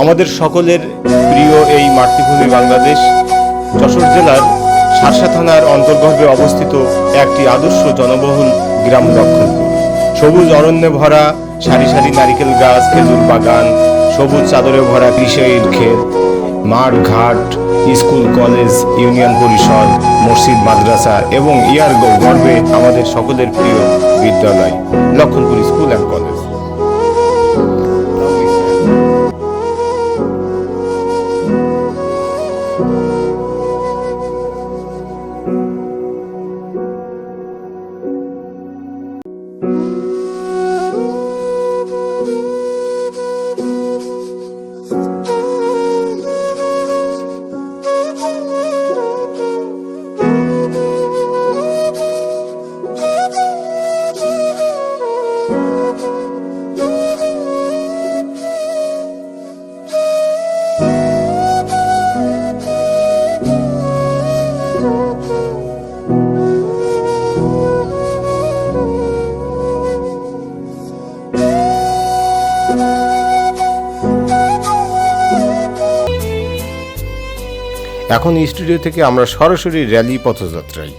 আমাদের সকলের প্রিয় এই মাতৃভূমি বাংলাদেশ যশোর জেলার শার্শা থানার অন্তর্গর্ভে অবস্থিত একটি আদর্শ জনবহুল গ্রাম লক্ষণপুর। সবুজ অরণ্যে ভরা সারি সারি নারিকেল গাছ, খেজুর বাগান, সবুজ চাদরে ভরা কৃষির ক্ষেত, মাঠ ঘাট, স্কুল কলেজ, ইউনিয়ন পরিষদ, মসজিদ মাদ্রাসা এবং ইয়ার গর্বে আমাদের সকলের প্রিয় বিদ্যালয় লক্ষণপুর স্কুল অ্যান্ড কলেজ। এখন স্টুডিও থেকে আমরা সরাসরি র্যালি পথযাত্রায়।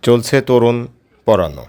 চলছে তরুণ পড়ানো।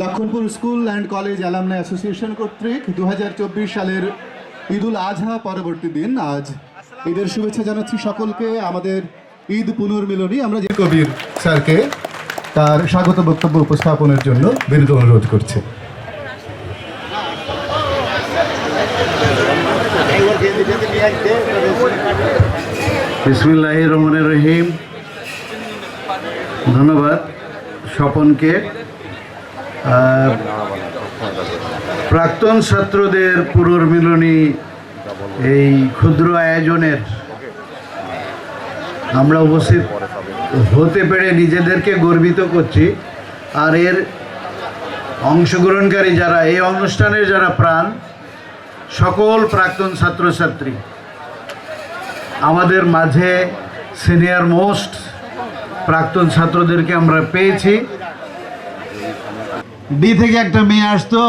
Lakshmanpur school and college alumni association কর্তৃক 2024 সালের ঈদুল আজহা পরবর্তী দিন আজ ঈদের শুভেচ্ছা জানাচ্ছি সকলকে। আমাদের ঈদ পুনর্মিলনী আমরা যে কবির স্যারকে তার স্বাগত বক্তব্য উপস্থাপনের জন্য বিনীত অনুরোধ করছি। বিসমিল্লাহির রহমানির রহিম। ধন্যবাদ স্বপনকে। প্রাক্তন ছাত্রদের পুনর্মিলনী এই ক্ষুদ্র আয়োজনের আমরা উপস্থিত হতে পেরে নিজেদেরকে গর্বিত করছি। আর এর অংশগ্রহণকারী যারা, এই অনুষ্ঠানের যারা প্রাণ, সকল প্রাক্তন ছাত্রছাত্রী, আমাদের মাঝে সিনিয়র মোস্ট প্রাক্তন ছাত্রদেরকে আমরা পেয়েছি। ডি থেকে একটা মেয়ে আসতো,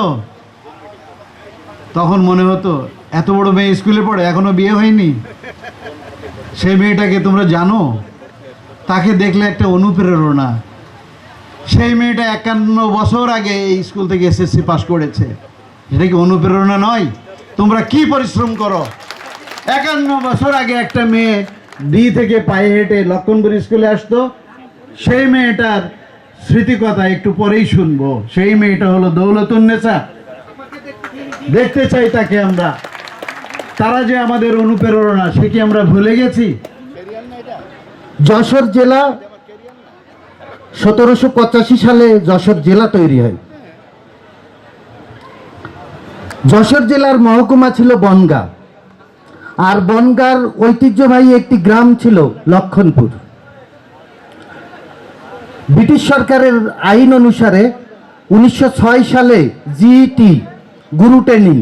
তখন মনে হতো এত বড় মেয়ে স্কুলে পড়ে এখনো বিয়ে হয়নি। সেই মেয়েটাকে তোমরা জানো, তাকে দেখলে একটা অনুপ্রেরণা। সেই মেয়েটা 51 বছর আগে এই স্কুল থেকে এসএসসি পাস করেছে। এটা কি অনুপ্রেরণা নয়? তোমরা কি পরিশ্রম করো। 51 বছর আগে একটা মেয়ে ডি থেকে পায়ে হেঁটে লক্ষণপুর স্কুলে আসতো। সেই মেয়েটার স্মৃতিকথা একটু পরেই শুনবো। সেই মেয়েটা হলো দৌলতুন্নেসা। দেখতে চাই তাকে আমরা। তারা যে আমাদের অনুপ্রেরণা, সে কি আমরা ভুলে গেছি? যশোর জেলা 1785 সালে যশোর জেলা তৈরি হয়। যশোর জেলার মহকুমা ছিল বনগাঁ, আর বনগাঁর ঐতিহ্যবাহী একটি গ্রাম ছিল লক্ষণপুর। ব্রিটিশ সরকারের আইন অনুসারে 1906 সালে জিইটি গুরু ট্রেনিং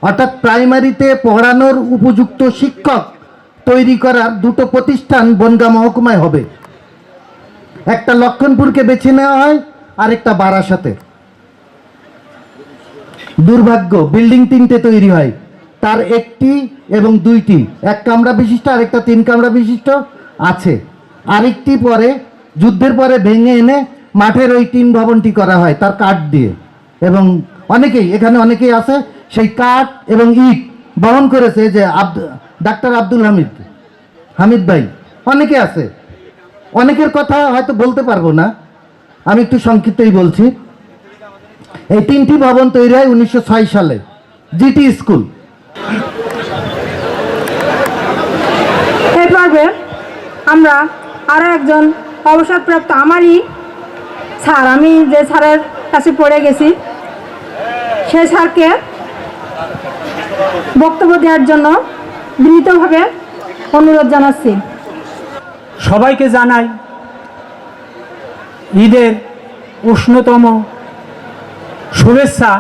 অর্থাৎ প্রাইমারিতে পড়ানোর উপযুক্ত শিক্ষক তৈরি করার দুটো প্রতিষ্ঠান বনগাঁ মহকুমায় হবে। একটা লক্ষণপুরকে বেছে নেওয়া হয়, আরেকটা বারাসাতে। দুর্ভাগ্য, বিল্ডিং 3টে তৈরি হয়, তার একটি এবং 2টি, 1 কামরা বিশিষ্ট আরেকটা 3 কামরা বিশিষ্ট আছে। আরেকটি পরে যুদ্ধের পরে ভেঙে এনে মাঠের ওই 3 ভবনটি করা হয় তার কাঠ দিয়ে। এবং এখানে অনেকেই আছে সেই কাঠ এবং ইট বহন করেছে যে ডাক্তার আব্দুল হামিদ ভাই, অনেকে আছে। অনেকের কথা হয়তো বলতে পারবো না, আমি একটু সংক্ষিপ্তই বলছি। এই 3টি ভবন তৈরি হয় 1906 সালে, জিটি স্কুল। এই পর্বে আমরা আরও একজন অবসরপ্রাপ্ত আমারই স্যার, আমি যে স্যারের কাছে পড়ে গেছি, সেই স্যারকে বক্তব্য দেওয়ার জন্য বিনীতভাবে অনুরোধ জানাচ্ছি। সবাইকে জানাই ঈদের উষ্ণতম শুভেচ্ছা।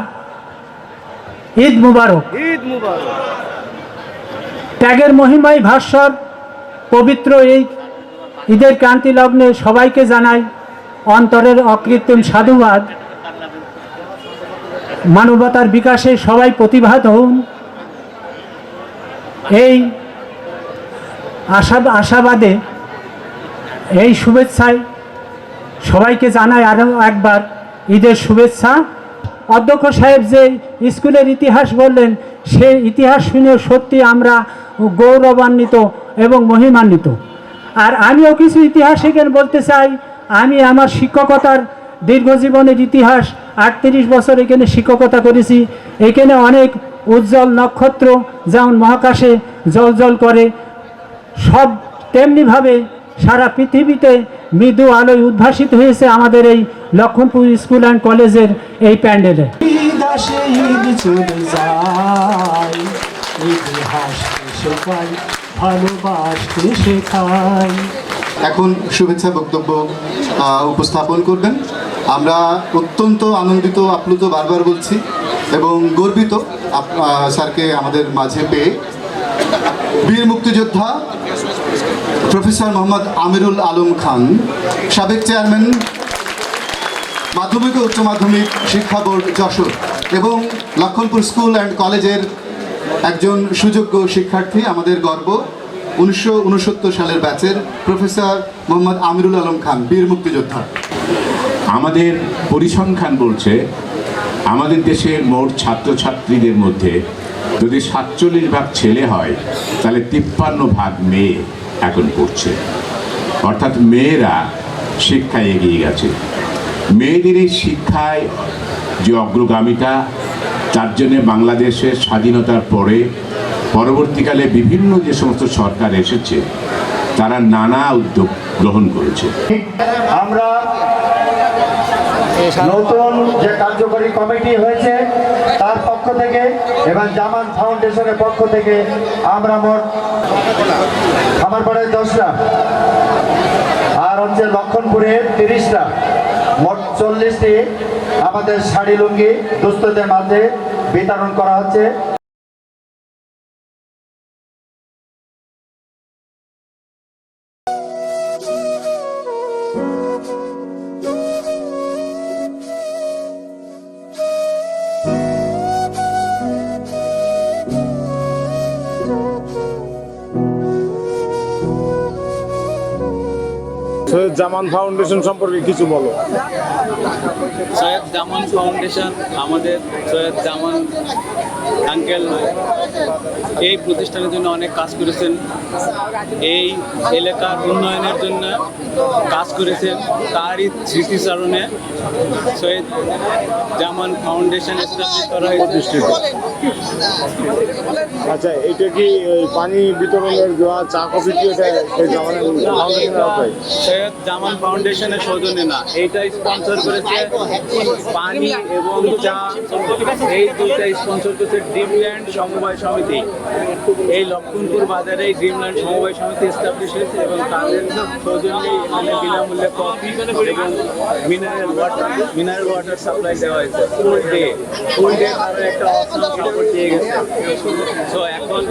ঈদ মুবারক। ঈদ মুবারক। ত্যাগের মহিমায় ভাস্বর পবিত্র এই ঈদের ক্রান্তি লগ্নে সবাইকে জানাই অন্তরের অকৃত্রিম সাধুবাদ। মানবতার বিকাশে সবাই প্রতিভাত হন, এই আশাবাদে এই শুভেচ্ছায় সবাইকে জানাই আরও একবার ঈদের শুভেচ্ছা। অধ্যক্ষ সাহেব যে স্কুলের ইতিহাস বললেন, সেই ইতিহাস শুনে সত্যি আমরা গৌরবান্বিত এবং মহিমান্বিত। আর আমিও কিছু ইতিহাস এখানে বলতে চাই। আমি আমার শিক্ষকতার দীর্ঘ জীবনের ইতিহাস, 38 বছর এখানে শিক্ষকতা করেছি। এখানে অনেক উজ্জ্বল নক্ষত্র যেমন মহাকাশে জ্বলজ্বল করে, সব তেমনিভাবে সারা পৃথিবীতে মৃদু আলোয় উদ্ভাসিত হয়েছে আমাদের এই লক্ষণপুর স্কুল অ্যান্ড কলেজের এই প্যান্ডেলে। এখন শুভেচ্ছা বক্তব্য উপস্থাপন করবেন। আমরা অত্যন্ত আনন্দিত, আপ্লুত, বারবার বলছি, এবং গর্বিত স্যারকে আমাদের মাঝে পেয়ে। বীর মুক্তিযোদ্ধা প্রফেসর মোহাম্মদ আমিরুল আলম খান, সাবেক চেয়ারম্যান মাধ্যমিক ও উচ্চ মাধ্যমিক শিক্ষা বোর্ড যশোর এবং লক্ষণপুর স্কুল অ্যান্ড কলেজের একজন সুযোগ্য শিক্ষার্থী, আমাদের গর্ব। 1969 সালের ব্যাচের প্রফেসর মোহাম্মদ আমিরুল আলম খান, বীর মুক্তিযোদ্ধা। আমাদের পরিসংখ্যান বলছে আমাদের দেশের মোট ছাত্রছাত্রীদের মধ্যে যদি 47 ভাগ ছেলে হয় তাহলে 53 ভাগ মেয়ে এখন পড়ছে, অর্থাৎ মেয়েরা শিক্ষায় এগিয়ে গেছে। মেয়েদের এই শিক্ষায় যে অগ্রগামিতা, তার জন্যে বাংলাদেশের স্বাধীনতার পরে পরবর্তীকালে বিভিন্ন যে সমস্ত সরকার এসেছে তারা নানা উদ্যোগ গ্রহণ করেছে। আমরা নতুন যে কার্যকরী কমিটি হয়েছে তার পক্ষ থেকে এবং জামান ফাউন্ডেশনের পক্ষ থেকে আমরা মোট আমার পরে 10টা আর হচ্ছে লক্ষণপুরে 30টা, মোট 40টি আমাদের শাড়ি লুঙ্গি দুস্থদের মাঝে বিতরণ করা হচ্ছে। সৈয়দ জামান ফাউন্ডেশন সম্পর্কে কিছু বলো। সৈয়দ জামান ফাউন্ডেশন আমাদের সৈয়দ জামান আঙ্কেল এই প্রতিষ্ঠানের জন্য অনেক কাজ করেছেন, এই এলাকার উন্নয়নের জন্য কাজ করেছেন। তারই স্মৃতিচারণে সৈয়দ জামান ফাউন্ডেশন এস্টাবলিশ করা হয়েছে। আচ্ছা, এটা কি পানি বিতরণের দেওয়া চা কফি কি এটা জামানের ফাউন্ডেশনের আওতায়? সৈয়দ জামান ফাউন্ডেশনের সৌজন্যে না, এইটা স্পন্সর করেছে পানি এবং চা, এই দুইটা স্পন্সর করেছে ড্রিমল্যান্ড সমবায় সমিতি। এই লক্ষণপুর বাজারে এই ড্রিমল্যান্ড সমবায় সমিতি এস্টাবলিশ হয়েছে এবং তাদের সৌজন্যে এখানে বিনামূল্যে কফি এবং মিনারেল ওয়াটার সাপ্লাই দেওয়া হয়েছে ফুল ডে তারা একটা অসাম সাপোর্ট দিয়ে গেছে। তো এখন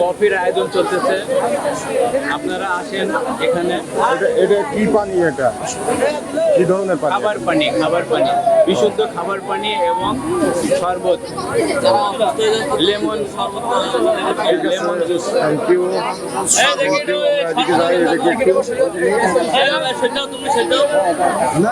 কফির আয়োজন চলতেছে, আপনারা আসেন এখানে। এটা কি পানি? এটা কি ধরনের পানি? খাবার পানি, বিশুদ্ধ খাবার পানি এবং শরবত, লেমন জুস। Thank you. এদিকে যাই, এদিকে একটু। না